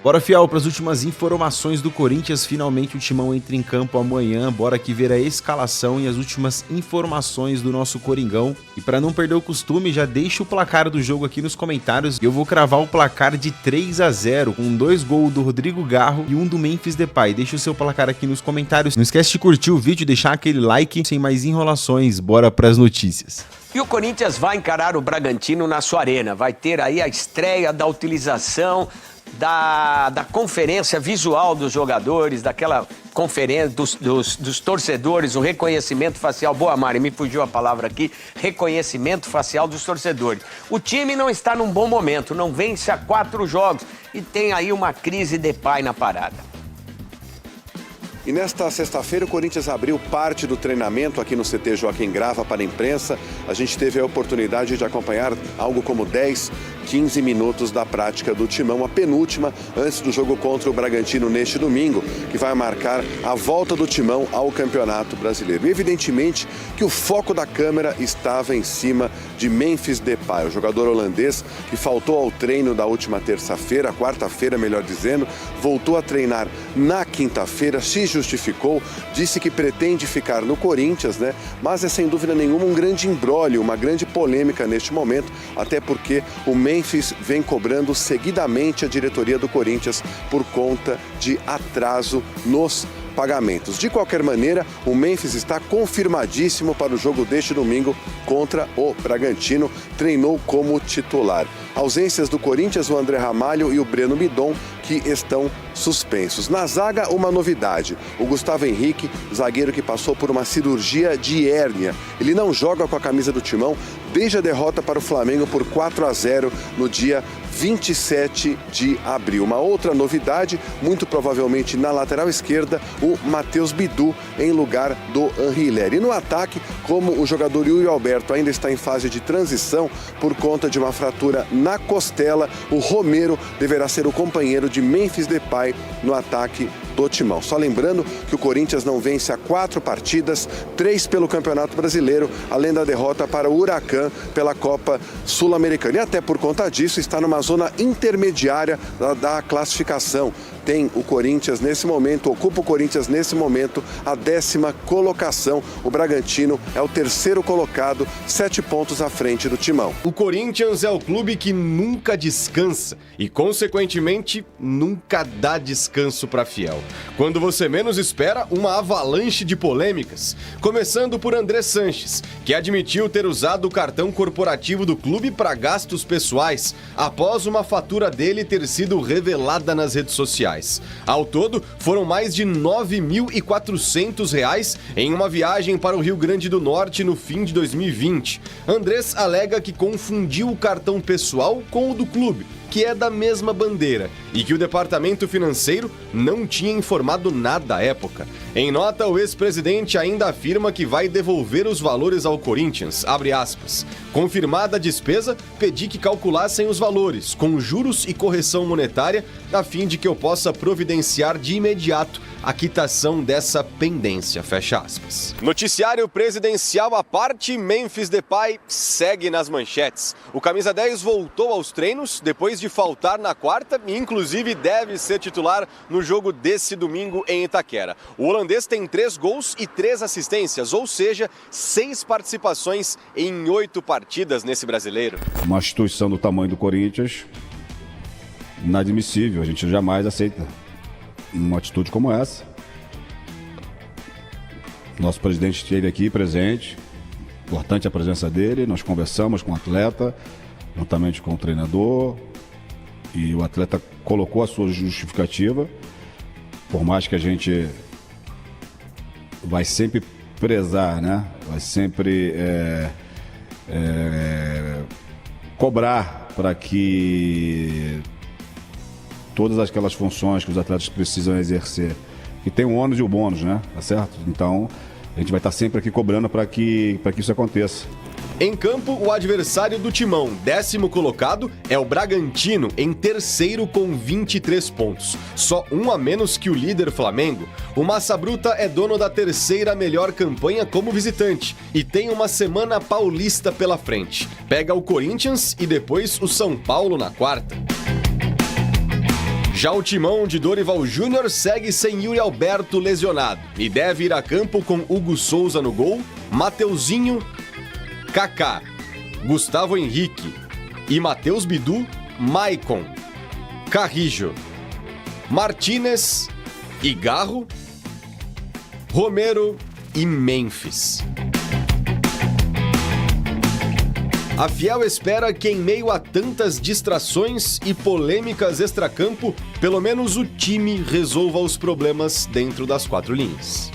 Bora, fiel, para as últimas informações do Corinthians. Finalmente o Timão entra em campo amanhã. Bora aqui ver a escalação e as últimas informações do nosso Coringão. E para não perder o costume, já deixa o placar do jogo aqui nos comentários. Eu vou cravar o placar de 3-0, com 2 gols do Rodrigo Garro e 1 do Memphis Depay. Deixa o seu placar aqui nos comentários. Não esquece de curtir o vídeo, deixar aquele like. Sem mais enrolações, bora para as notícias. E o Corinthians vai encarar o Bragantino na sua arena. Vai ter aí a estreia da utilização da conferência visual dos jogadores, daquela conferência dos torcedores, o reconhecimento facial. Boa, Mari, me fugiu a palavra aqui. Reconhecimento facial dos torcedores. O time não está num bom momento, não vence há 4 jogos e tem aí uma crise de pai na parada. E nesta sexta-feira o Corinthians abriu parte do treinamento aqui no CT Joaquim Grava para a imprensa. A gente teve a oportunidade de acompanhar algo como 10, 15 minutos da prática do Timão, a penúltima antes do jogo contra o Bragantino neste domingo, que vai marcar a volta do Timão ao Campeonato Brasileiro. E evidentemente que o foco da câmera estava em cima de Memphis Depay, o jogador holandês que faltou ao treino da última terça-feira, quarta-feira, melhor dizendo, voltou a treinar na quinta-feira, se justificou, disse que pretende ficar no Corinthians, né? Mas é sem dúvida nenhuma um grande imbróglio, uma grande polêmica neste momento, até porque o Memphis vem cobrando seguidamente a diretoria do Corinthians por conta de atraso nos pagamentos. De qualquer maneira, o Memphis está confirmadíssimo para o jogo deste domingo contra o Bragantino, treinou como titular. Ausências do Corinthians, o André Ramalho e o Breno Midon, que estão suspensos. Na zaga, uma novidade. O Gustavo Henrique, zagueiro que passou por uma cirurgia de hérnia. Ele não joga com a camisa do Timão desde a derrota para o Flamengo por 4-0 no dia 27 de abril. Uma outra novidade, muito provavelmente na lateral esquerda, o Matheus Bidu em lugar do Henri Hilaire. E no ataque, como o jogador Yuri Alberto ainda está em fase de transição por conta de uma fratura na costela, o Romero deverá ser o companheiro de Memphis Depay no ataque do Timão. Só lembrando que o Corinthians não vence há 4 partidas, 3 pelo Campeonato Brasileiro, além da derrota para o Huracan pela Copa Sul-Americana. E até por conta disso está numa zona intermediária da classificação. Tem o Corinthians nesse momento, ocupa o Corinthians nesse momento a 10ª colocação. O Bragantino é o 3º colocado, 7 pontos à frente do Timão. O Corinthians é o clube que nunca descansa e, consequentemente, nunca dá descanso para fiel. Quando você menos espera, uma avalanche de polêmicas. Começando por André Sanches, que admitiu ter usado o cartão corporativo do clube para gastos pessoais, após uma fatura dele ter sido revelada nas redes sociais. Ao todo, foram mais de R$ 9.400 em uma viagem para o Rio Grande do Norte no fim de 2020. Andrés alega que confundiu o cartão pessoal com o do clube, que é da mesma bandeira, e que o departamento financeiro não tinha informado nada à época. Em nota, o ex-presidente ainda afirma que vai devolver os valores ao Corinthians, abre aspas. Confirmada a despesa, pedi que calculassem os valores, com juros e correção monetária, a fim de que eu possa providenciar de imediato a quitação dessa pendência, fecha aspas. Noticiário presidencial à parte, Memphis Depay segue nas manchetes. O camisa 10 voltou aos treinos depois de faltar na quarta e inclusive deve ser titular no jogo desse domingo em Itaquera. O holandês tem 3 gols e 3 assistências, ou seja, 6 participações em 8 partidas nesse brasileiro. Uma instituição do tamanho do Corinthians, inadmissível, a gente jamais aceita uma atitude como essa. Nosso presidente esteve aqui presente, importante a presença dele, nós conversamos com o atleta, juntamente com o treinador, e o atleta colocou a sua justificativa, por mais que a gente vai sempre prezar, né? Vai sempre cobrar para que todas aquelas funções que os atletas precisam exercer, que tem o ônus e o bônus, né? Tá certo? Então, a gente vai estar sempre aqui cobrando para que isso aconteça. Em campo, o adversário do Timão, 10º colocado, é o Bragantino, em 3º com 23 pontos. Só 1 a menos que o líder Flamengo. O Massa Bruta é dono da 3ª melhor campanha como visitante e tem uma semana paulista pela frente. Pega o Corinthians e depois o São Paulo na quarta. Já o timão de Dorival Júnior segue sem Yuri Alberto lesionado e deve ir a campo com Hugo Souza no gol, Mateuzinho, Kaká, Gustavo Henrique e Matheus Bidu, Maicon, Carrijo, Martínez e Garro, Romero e Memphis. A Fiel espera que, em meio a tantas distrações e polêmicas extracampo, pelo menos o time resolva os problemas dentro das 4 linhas.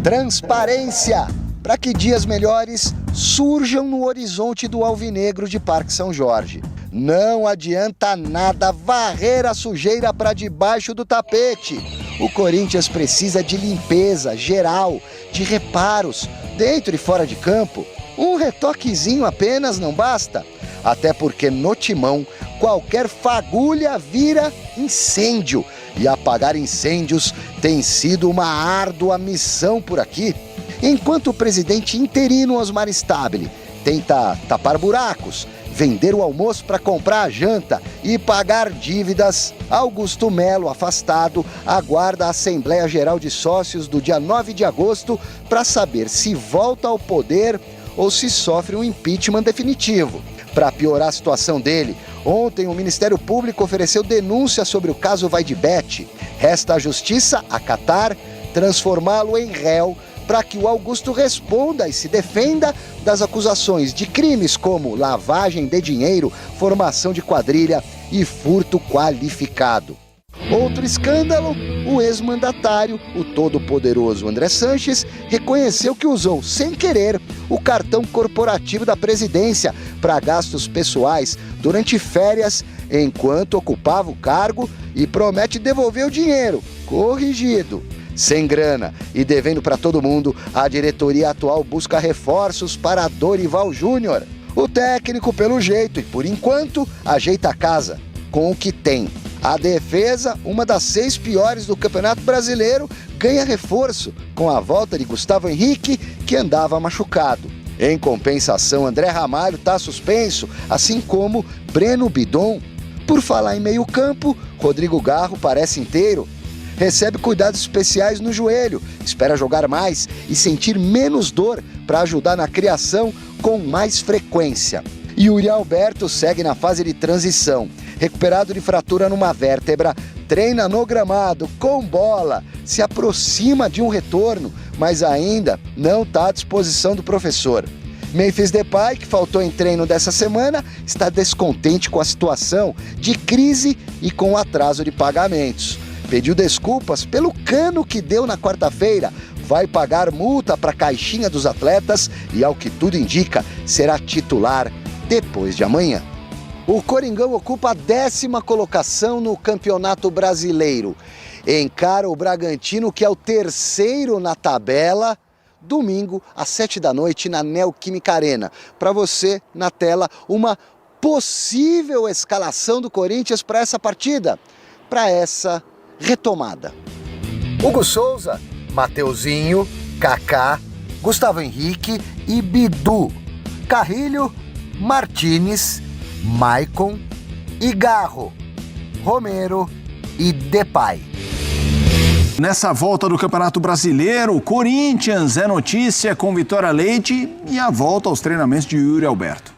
Transparência, para que dias melhores surjam no horizonte do Alvinegro de Parque São Jorge. Não adianta nada varrer a sujeira para debaixo do tapete. O Corinthians precisa de limpeza geral, de reparos, dentro e fora de campo. Um retoquezinho apenas não basta, até porque no timão qualquer fagulha vira incêndio, e apagar incêndios tem sido uma árdua missão por aqui. Enquanto o presidente interino Osmar Stabile tenta tapar buracos, vender o almoço para comprar a janta e pagar dívidas, Augusto Melo, afastado, aguarda a Assembleia Geral de Sócios do dia 9 de agosto para saber se volta ao poder ou se sofre um impeachment definitivo. Para piorar a situação dele, ontem o Ministério Público ofereceu denúncia sobre o caso Vaidbet. Resta à Justiça acatar, transformá-lo em réu para que o Augusto responda e se defenda das acusações de crimes como lavagem de dinheiro, formação de quadrilha e furto qualificado. Outro escândalo, o ex-mandatário, o todo-poderoso André Sanches, reconheceu que usou, sem querer, o cartão corporativo da presidência para gastos pessoais durante férias, enquanto ocupava o cargo, e promete devolver o dinheiro, corrigido. Sem grana e devendo para todo mundo, a diretoria atual busca reforços para Dorival Júnior. O técnico, pelo jeito e por enquanto, ajeita a casa com o que tem. A defesa, uma das 6 piores do Campeonato Brasileiro, ganha reforço com a volta de Gustavo Henrique, que andava machucado. Em compensação, André Ramalho está suspenso, assim como Breno Bidon. Por falar em meio-campo, Rodrigo Garro parece inteiro. Recebe cuidados especiais no joelho, espera jogar mais e sentir menos dor para ajudar na criação com mais frequência. Yuri Alberto segue na fase de transição. Recuperado de fratura numa vértebra, treina no gramado, com bola, se aproxima de um retorno, mas ainda não está à disposição do professor. Memphis Depay, que faltou em treino dessa semana, está descontente com a situação de crise e com o atraso de pagamentos. Pediu desculpas pelo cano que deu na quarta-feira, vai pagar multa para a caixinha dos atletas e, ao que tudo indica, será titular depois de amanhã. O Coringão ocupa a 10ª colocação no Campeonato Brasileiro. Encara o Bragantino, que é o 3º na tabela, domingo às 7 da noite na Neoquímica Arena. Para você, na tela, uma possível escalação do Corinthians para essa partida, para essa retomada. Hugo Souza, Mateuzinho, Kaká, Gustavo Henrique e Bidu. Carrilho, Martínez, Maicon e Garro, Romero e Depay. Nessa volta do Campeonato Brasileiro, o Corinthians é notícia com Vitória Leite e a volta aos treinamentos de Yuri Alberto.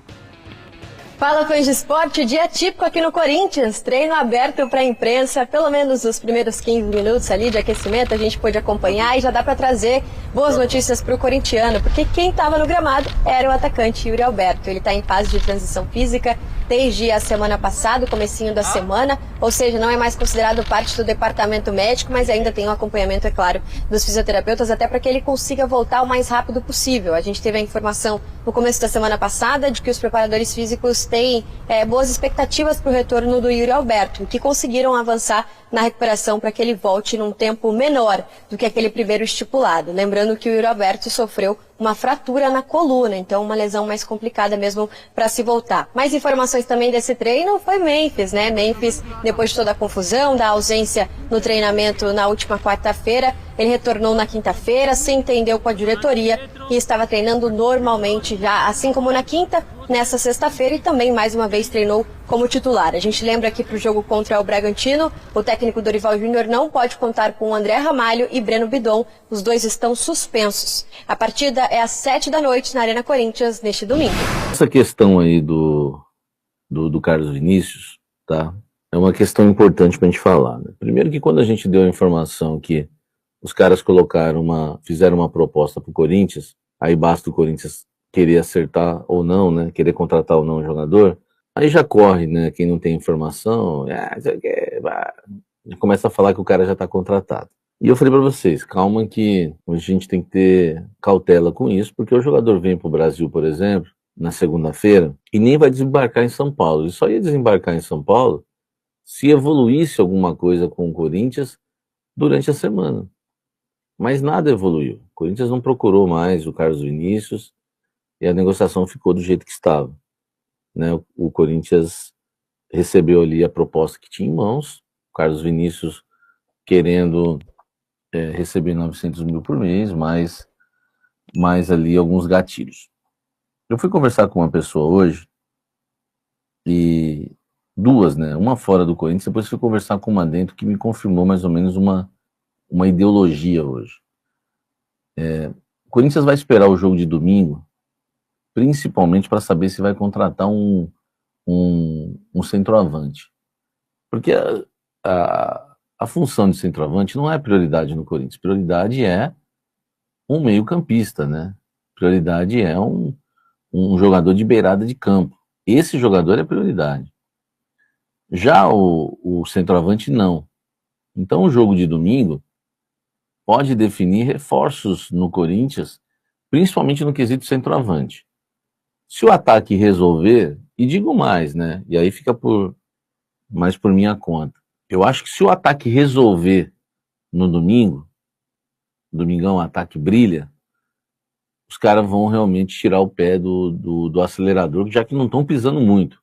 Fala, fãs de esporte, dia típico aqui no Corinthians, treino aberto para a imprensa, pelo menos os primeiros 15 minutos ali de aquecimento a gente pôde acompanhar e já dá para trazer boas notícias para o corintiano, porque quem estava no gramado era o atacante Yuri Alberto. Ele está em fase de transição física desde a semana passada, comecinho da semana, ou seja, não é mais considerado parte do departamento médico, mas ainda tem um acompanhamento, é claro, dos fisioterapeutas, até para que ele consiga voltar o mais rápido possível. A gente teve a informação no começo da semana passada de que os preparadores físicos têm boas expectativas para o retorno do Yuri Alberto, que conseguiram avançar na recuperação para que ele volte num tempo menor do que aquele primeiro estipulado. Lembrando que o Yuri Alberto sofreu uma fratura na coluna, então uma lesão mais complicada mesmo para se voltar. Mais informações também desse treino foi Memphis, né? Memphis, depois de toda a confusão, da ausência no treinamento na última quarta-feira, ele retornou na quinta-feira, se entendeu com a diretoria e estava treinando normalmente já, assim como na quinta, nessa sexta-feira, e também mais uma vez treinou como titular. A gente lembra que para o jogo contra o Bragantino, o técnico Dorival Júnior não pode contar com André Ramalho e Breno Bidon. Os dois estão suspensos. A partida é às 19h na Arena Corinthians, neste domingo. Essa questão aí do Carlos Vinícius, tá? É uma questão importante pra gente falar, né? Primeiro que quando a gente deu a informação que os caras fizeram uma proposta pro Corinthians, aí basta o Corinthians querer acertar ou não, né? Querer contratar ou não o jogador, aí já corre, né? Quem não tem informação, começa a falar que o cara já tá contratado. E eu falei pra vocês, calma que a gente tem que ter cautela com isso, porque o jogador vem pro Brasil, por exemplo, na segunda-feira, e nem vai desembarcar em São Paulo. Ele só ia desembarcar em São Paulo se evoluísse alguma coisa com o Corinthians durante a semana. Mas nada evoluiu. O Corinthians não procurou mais o Carlos Vinícius e a negociação ficou do jeito que estava, né? O Corinthians recebeu ali a proposta que tinha em mãos, o Carlos Vinícius querendo receber 900 mil por mês, mais ali alguns gatilhos. Eu fui conversar com uma pessoa hoje, e duas, né? Uma fora do Corinthians, depois fui conversar com uma dentro que me confirmou mais ou menos uma ideologia hoje. O Corinthians vai esperar o jogo de domingo, principalmente para saber se vai contratar um centroavante. Porque a função de centroavante não é prioridade no Corinthians. Prioridade é um meio-campista, né? Prioridade é um jogador de beirada de campo. Esse jogador é prioridade. Já o centroavante, não. Então, o jogo de domingo pode definir reforços no Corinthians, principalmente no quesito centroavante. Se o ataque resolver, e digo mais, né? E aí fica mais por minha conta. Eu acho que se o ataque resolver no domingão o ataque brilha, os caras vão realmente tirar o pé do acelerador, já que não estão pisando muito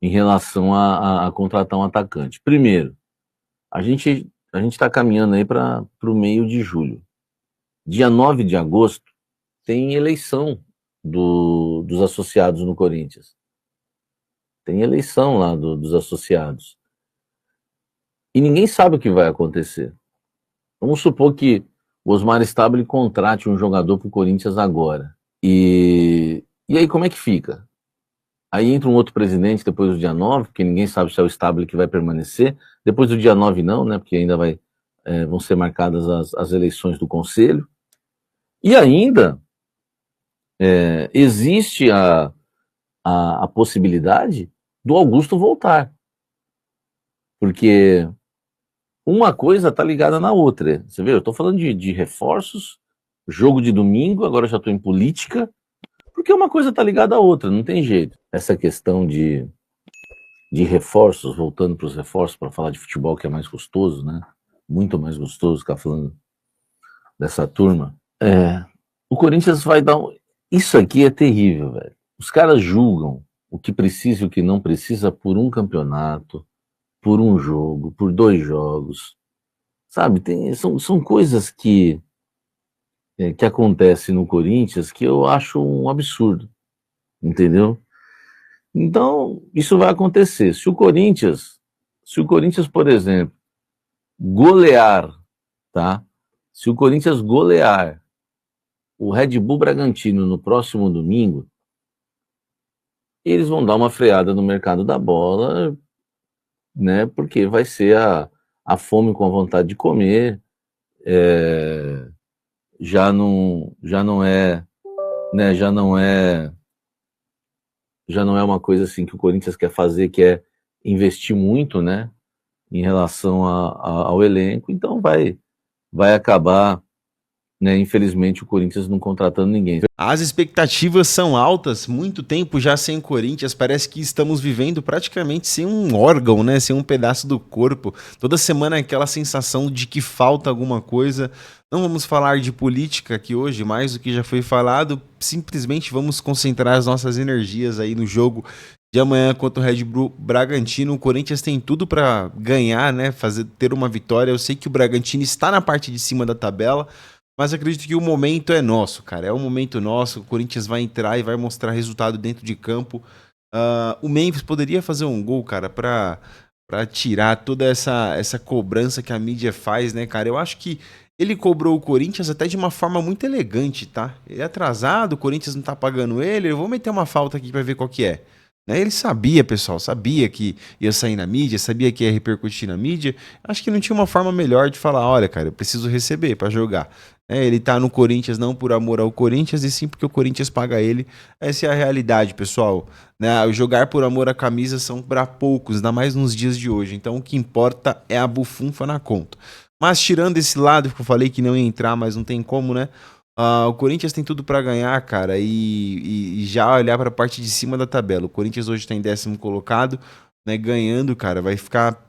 em relação a contratar um atacante. Primeiro, a gente está caminhando aí para o meio de julho. Dia 9 de agosto tem eleição dos associados no Corinthians. Tem eleição lá dos associados. E ninguém sabe o que vai acontecer. Vamos supor que o Osmar Stabile contrate um jogador para o Corinthians agora. E aí como é que fica? Aí entra um outro presidente depois do dia 9, porque ninguém sabe se é o Stabile que vai permanecer. Depois do dia 9 não, né? Porque ainda vão ser marcadas as eleições do Conselho. E ainda existe a possibilidade do Augusto voltar. Porque uma coisa está ligada na outra. Você vê, eu estou falando de reforços, jogo de domingo, agora já estou em política, porque uma coisa está ligada à outra, não tem jeito. Essa questão de reforços, voltando para os reforços, para falar de futebol, que é mais gostoso, né? Muito mais gostoso ficar falando dessa turma. O Corinthians vai dar... Isso aqui é terrível, velho. Os caras julgam o que precisa e o que não precisa por um campeonato, por um jogo, por 2 jogos, sabe? São coisas que acontecem no Corinthians que eu acho um absurdo, entendeu? Então, isso vai acontecer. Se o Corinthians, por exemplo, golear, tá? Se o Corinthians golear o Red Bull Bragantino no próximo domingo, eles vão dar uma freada no mercado da bola, né? Porque vai ser a fome com a vontade de comer, já não é, né? Já não é uma coisa assim que o Corinthians quer fazer, que é investir muito, né? Em relação ao elenco, então vai acabar, né, infelizmente, o Corinthians não contratando ninguém. As expectativas são altas, muito tempo já sem Corinthians, parece que estamos vivendo praticamente sem um órgão, né, sem um pedaço do corpo. Toda semana é aquela sensação de que falta alguma coisa. Não vamos falar de política aqui hoje, mais do que já foi falado, simplesmente vamos concentrar as nossas energias aí no jogo de amanhã contra o Red Bull Bragantino. O Corinthians tem tudo para ganhar, né, ter uma vitória. Eu sei que o Bragantino está na parte de cima da tabela, mas acredito que o momento é nosso, cara. É o momento nosso. O Corinthians vai entrar e vai mostrar resultado dentro de campo. O Memphis poderia fazer um gol, cara, pra tirar toda essa cobrança que a mídia faz, né, cara? Eu acho que ele cobrou o Corinthians até de uma forma muito elegante, tá? Ele é atrasado, o Corinthians não tá pagando ele, eu vou meter uma falta aqui pra ver qual que é. Né? Ele sabia, pessoal, sabia que ia sair na mídia, sabia que ia repercutir na mídia. Acho que não tinha uma forma melhor de falar, olha, cara, eu preciso receber pra jogar. Ele tá no Corinthians não por amor ao Corinthians, e sim porque o Corinthians paga ele. Essa é a realidade, pessoal. Né? Jogar por amor à camisa são para poucos, ainda mais nos dias de hoje. Então o que importa é a bufunfa na conta. Mas tirando esse lado que eu falei que não ia entrar, mas não tem como, né? O Corinthians tem tudo para ganhar, cara, e já olhar para a parte de cima da tabela. O Corinthians hoje está em 10º colocado, né? Ganhando, cara, vai ficar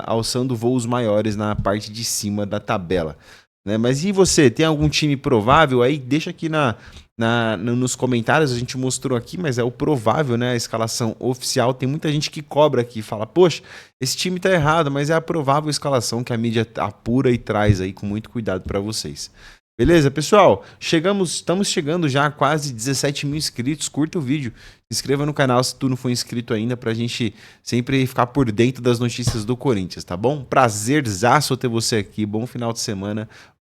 alçando voos maiores na parte de cima da tabela. Né? Mas e você, tem algum time provável aí? Deixa aqui nos comentários, a gente mostrou aqui, mas é o provável, né? A escalação oficial. Tem muita gente que cobra aqui, fala, poxa, esse time tá errado, mas é a provável escalação que a mídia apura e traz aí com muito cuidado para vocês. Beleza, pessoal? Estamos chegando já a quase 17 mil inscritos. Curta o vídeo, se inscreva no canal se tu não for inscrito ainda, pra gente sempre ficar por dentro das notícias do Corinthians, tá bom? Prazerzaço ter você aqui, bom final de semana.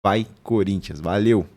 Vai Corinthians, valeu!